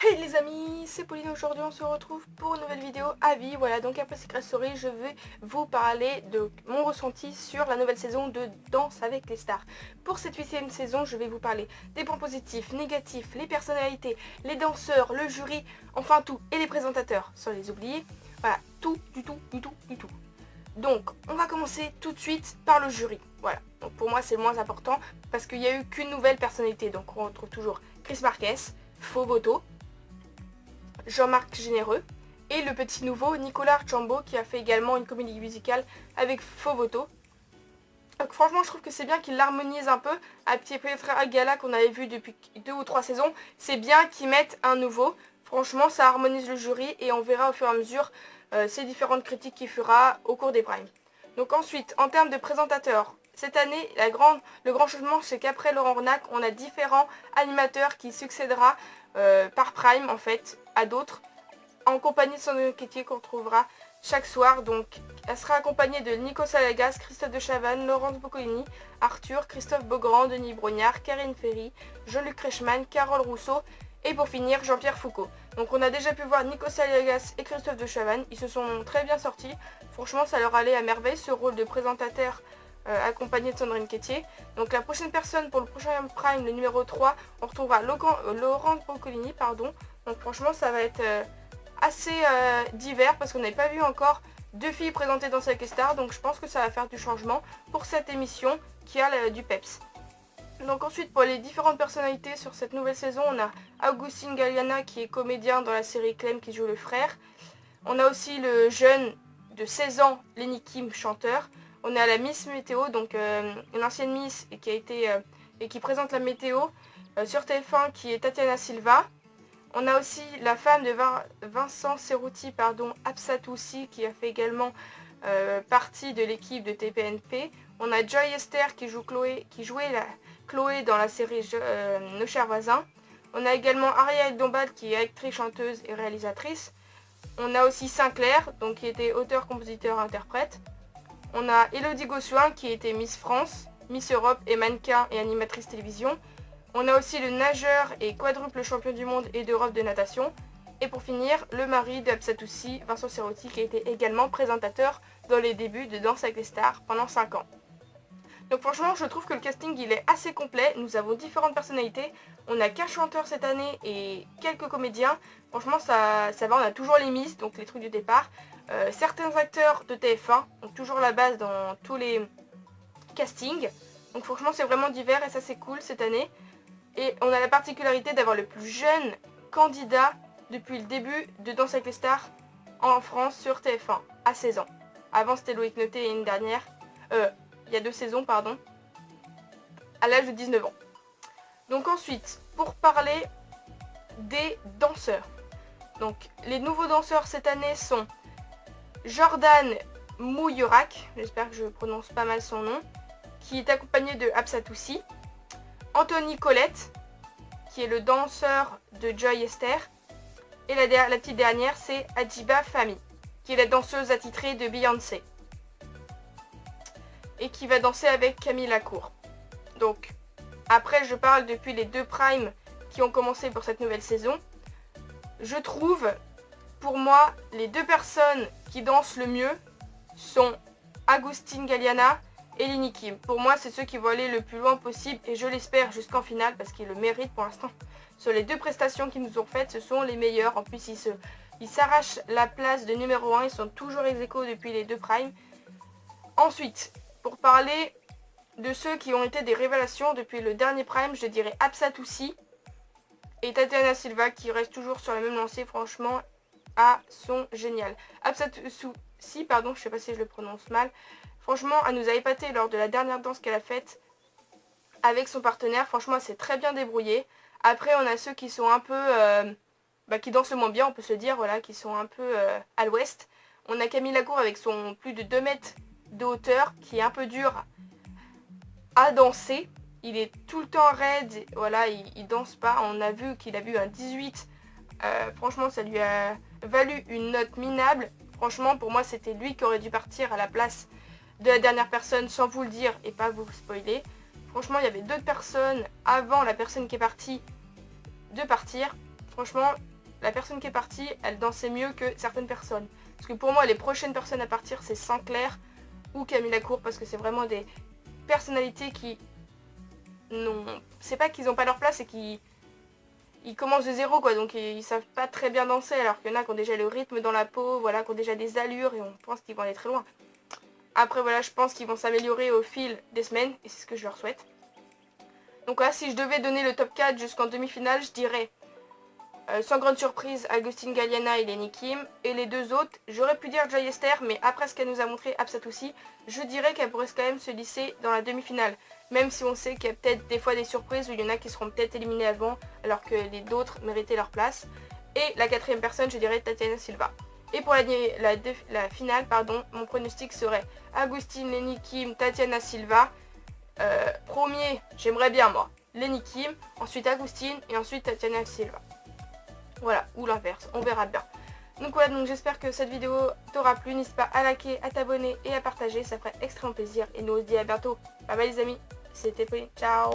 Hey les amis, c'est Pauline. Aujourd'hui on se retrouve pour une nouvelle vidéo avis. Voilà, donc après Secret Story, je vais vous parler de mon ressenti sur la nouvelle saison de Danse avec les stars. Pour cette 8e saison, je vais vous parler des points positifs, négatifs, les personnalités, les danseurs, le jury, enfin tout, et les présentateurs, sans les oublier. Voilà, tout, du tout. Donc, on va commencer tout de suite par le jury. Voilà, donc pour moi c'est le moins important parce qu'il n'y a eu qu'une nouvelle personnalité. Donc on retrouve toujours Chris Marquez, Faux Voto, Jean-Marc Généreux et le petit nouveau Nicolas Archambault qui a fait également une comédie musicale avec Faux Voto. Donc franchement je trouve que c'est bien qu'il l'harmonise un peu. À Petit Petra Gala qu'on avait vu depuis 2 ou 3 saisons, c'est bien qu'ils mettent un nouveau. Franchement ça harmonise le jury et on verra au fur et à mesure ces différentes critiques qu'il fera au cours des primes. Donc ensuite, en termes de présentateurs, cette année, le grand changement, c'est qu'après Laurent Renac, on a différents animateurs qui succédera par prime, en fait, à d'autres, en compagnie de Sandrine Quétier qu'on trouvera chaque soir. Donc, elle sera accompagnée de Nico Salagas, Christophe de Chavannes, Laurence Boccolini, Arthur, Christophe Beaugrand, Denis Brognard, Karine Ferry, Jean-Luc Reichmann, Carole Rousseau et pour finir, Jean-Pierre Foucault. Donc on a déjà pu voir Nico Salagas et Christophe de Chavannes, ils se sont très bien sortis. Franchement, ça leur allait à merveille ce rôle de présentateur accompagné de Sandrine Quétier. Donc la prochaine personne pour le prochain Prime, le numéro 3, on retrouvera Laurence Boccolini, pardon. Donc franchement, ça va être assez divers parce qu'on n'avait pas vu encore 2 filles présentées dans Avec les stars. Donc je pense que ça va faire du changement pour cette émission qui a du peps. Donc ensuite, pour les différentes personnalités sur cette nouvelle saison, on a Augustin Galliana qui est comédien dans la série Clem qui joue le frère. On a aussi le jeune de 16 ans, Lenny Kim, chanteur. On a la Miss Météo, donc une ancienne Miss et qui présente la météo sur TF1 qui est Tatiana Silva. On a aussi la femme de Vincent Cerruti, Absatoussi, qui a fait également partie de l'équipe de TPNP. On a Joy Esther qui jouait Chloé dans la série Nos chers voisins. On a également Ariel Dombal qui est actrice, chanteuse et réalisatrice. On a aussi Sinclair, donc qui était auteur, compositeur, interprète. On a Elodie Gossuin qui était Miss France, Miss Europe et mannequin et animatrice télévision. On a aussi le nageur et quadruple champion du monde et d'Europe de natation. Et pour finir, le mari de Absatoussi, Vincent Cerruti, qui a été également présentateur dans les débuts de Danse avec les stars pendant 5 ans. Donc franchement, je trouve que le casting il est assez complet. Nous avons différentes personnalités. On n'a qu'un chanteur cette année et quelques comédiens. Franchement, ça va. On a toujours les Miss, donc les trucs du départ. Certains acteurs de TF1 ont toujours la base dans tous les castings. Donc franchement, c'est vraiment divers et ça c'est cool cette année. Et on a la particularité d'avoir le plus jeune candidat depuis le début de Danse avec les stars en France sur TF1 à 16 ans. Avant c'était Loïc Noté et une dernière, il y a 2 saisons pardon, à l'âge de 19 ans. Donc ensuite, pour parler des danseurs. Donc les nouveaux danseurs cette année sont Jordan Mouillerac, j'espère que je prononce pas mal son nom, qui est accompagné de Absatoussi. Anthony Colette, qui est le danseur de Joy Esther. Et la petite dernière, c'est Adjiba Fahmy, qui est la danseuse attitrée de Beyoncé. Et qui va danser avec Camille Lacour. Donc, après je parle depuis les 2 primes qui ont commencé pour cette nouvelle saison. Je trouve, pour moi, les 2 personnes qui dansent le mieux sont Augustin Galliana et Lenny Kim. Pour moi, c'est ceux qui vont aller le plus loin possible et je l'espère jusqu'en finale parce qu'ils le méritent pour l'instant. Sur les 2 prestations qu'ils nous ont faites, ce sont les meilleurs. En plus, ils s'arrachent la place de numéro 1. Ils sont toujours ex-aequo depuis les 2 primes. Ensuite, pour parler de ceux qui ont été des révélations depuis le dernier prime, je dirais Absatoussi et Tatiana Silva qui restent toujours sur la même lancée. Franchement, sont géniales. Absatoussi, pardon, je sais pas si je le prononce mal. Franchement, elle nous a épaté lors de la dernière danse qu'elle a faite avec son partenaire. Franchement, elle s'est très bien débrouillée. Après, on a ceux qui sont un peu... qui dansent le moins bien, on peut se le dire, voilà, qui sont un peu à l'ouest. On a Camille Lacour avec son plus de 2 mètres de hauteur, qui est un peu dur à danser. Il est tout le temps raide, voilà, il danse pas. On a vu qu'il a eu un 18. Franchement, ça lui a valu une note minable. Franchement, pour moi, c'était lui qui aurait dû partir à la place de la dernière personne sans vous le dire et pas vous spoiler. Franchement, il y avait d'autres personnes avant la personne qui est partie de partir. Franchement, la personne qui est partie, elle dansait mieux que certaines personnes. Parce que pour moi, les prochaines personnes à partir, c'est Sinclair ou Camille Lacour, parce que c'est vraiment des personnalités qui n'ont... C'est pas qu'ils n'ont pas leur place, c'est qu'ils commencent de zéro, quoi. Donc ils savent pas très bien danser, alors qu'il y en a qui ont déjà le rythme dans la peau, voilà, qui ont déjà des allures, et on pense qu'ils vont aller très loin. Après, voilà, je pense qu'ils vont s'améliorer au fil des semaines, et c'est ce que je leur souhaite. Donc là, si je devais donner le top 4 jusqu'en demi-finale, je dirais, sans grande surprise, Agustin Galliana et Lenny Kim. Et les deux autres, j'aurais pu dire Joy Esther, mais après ce qu'elle nous a montré, Absatoussi, je dirais qu'elle pourrait quand même se lisser dans la demi-finale. Même si on sait qu'il y a peut-être des fois des surprises où il y en a qui seront peut-être éliminés avant, alors que les autres méritaient leur place. Et la quatrième personne, je dirais Tatiana Silva. Et pour la finale, mon pronostic serait Agustin, Lenny Kim, Tatiana Silva. Premier, j'aimerais bien moi, Lenny Kim, ensuite Agustin et ensuite Tatiana Silva. Voilà, ou l'inverse, on verra bien. Donc voilà, donc j'espère que cette vidéo t'aura plu. N'hésite pas à liker, à t'abonner et à partager, ça ferait extrêmement plaisir. Et nous on se dit à bientôt. Bye bye les amis, c'était Pauline, ciao.